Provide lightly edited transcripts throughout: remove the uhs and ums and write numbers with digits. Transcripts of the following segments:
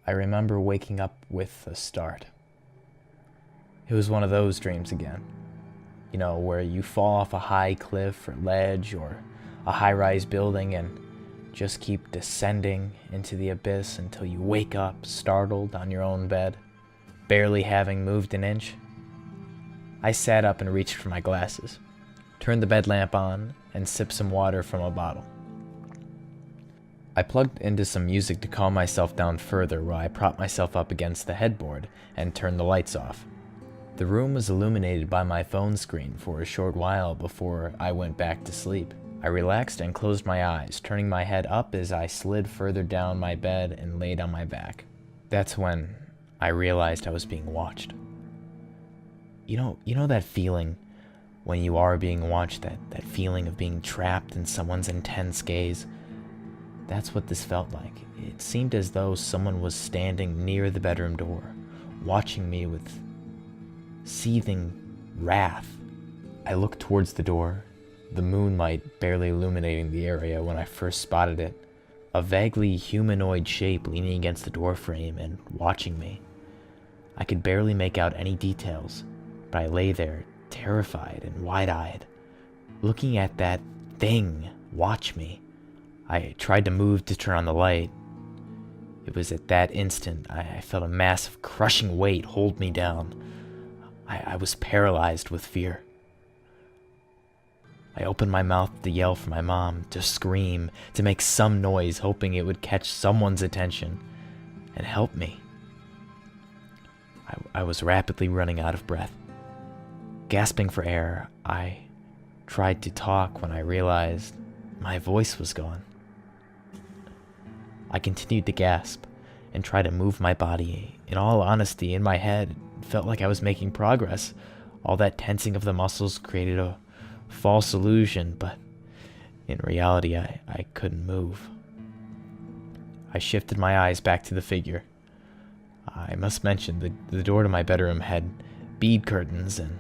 I remember waking up with a start. It was one of those dreams again. You know, where you fall off a high cliff or ledge or a high-rise building and just keep descending into the abyss until you wake up startled on your own bed, barely having moved an inch. I sat up and reached for my glasses, turned the bed lamp on, and sipped some water from a bottle. I plugged into some music to calm myself down further while I propped myself up against the headboard and turned the lights off. The room was illuminated by my phone screen for a short while before I went back to sleep. I relaxed and closed my eyes, turning my head up as I slid further down my bed and laid on my back. That's when I realized I was being watched. You know that feeling when you are being watched, that feeling of being trapped in someone's intense gaze? That's what this felt like. It seemed as though someone was standing near the bedroom door, watching me with seething wrath. I looked towards the door, the moonlight barely illuminating the area when I first spotted it, a vaguely humanoid shape leaning against the doorframe and watching me. I could barely make out any details, but I lay there, terrified and wide-eyed, looking at that thing watch me. I tried to move to turn on the light. It was at that instant I felt a massive crushing weight hold me down. I was paralyzed with fear. I opened my mouth to yell for my mom, to scream, to make some noise, hoping it would catch someone's attention and help me. I was rapidly running out of breath. Gasping for air, I tried to talk when I realized my voice was gone. I continued to gasp and try to move my body. In all honesty, in my head, it felt like I was making progress. All that tensing of the muscles created a false illusion, but in reality, I couldn't move. I shifted my eyes back to the figure. I must mention the door to my bedroom had bead curtains, and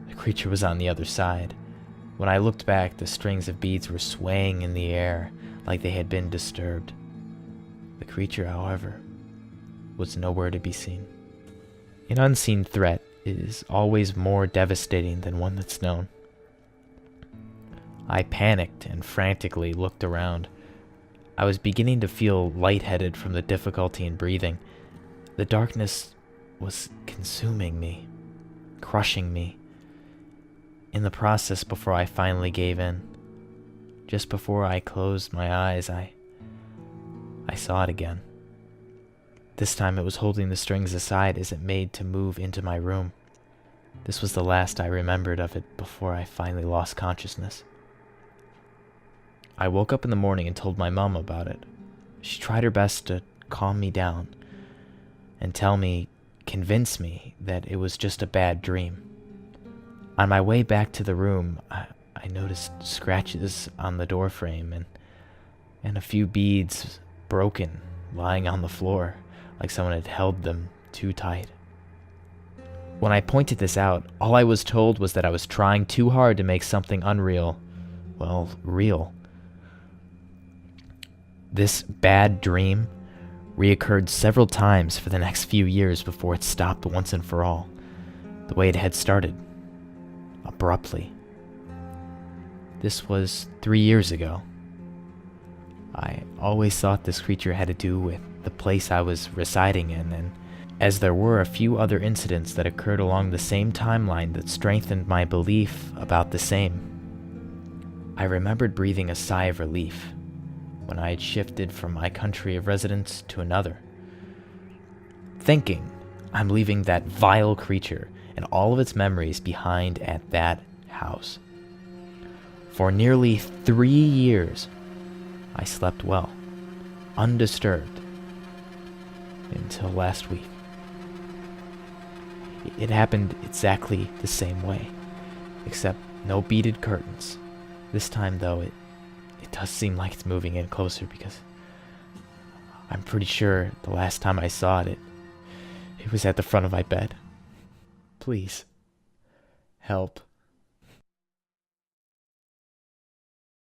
the creature was on the other side. When I looked back, the strings of beads were swaying in the air like they had been disturbed. The creature, however, was nowhere to be seen. An unseen threat is always more devastating than one that's known. I panicked and frantically looked around. I was beginning to feel lightheaded from the difficulty in breathing. The darkness was consuming me, crushing me. In the process, before I finally gave in, just before I closed my eyes, I saw it again. This time it was holding the strings aside as it made to move into my room. This was the last I remembered of it before I finally lost consciousness. I woke up in the morning and told my mom about it. She tried her best to calm me down and convince me that it was just a bad dream. On my way back to the room, I noticed scratches on the doorframe and a few beads broken, lying on the floor, like someone had held them too tight. When I pointed this out, all I was told was that I was trying too hard to make something unreal, well, real. This bad dream reoccurred several times for the next few years before it stopped once and for all, the way it had started, abruptly. This was 3 years ago. I always thought this creature had to do with the place I was residing in, and as there were a few other incidents that occurred along the same timeline that strengthened my belief about the same. I remembered breathing a sigh of relief when I had shifted from my country of residence to another, thinking I'm leaving that vile creature and all of its memories behind at that house. For nearly 3 years, I slept well, undisturbed, until last week. It happened exactly the same way, except no beaded curtains. This time, though, it does seem like it's moving in closer, because I'm pretty sure the last time I saw it was at the front of my bed. Please, help.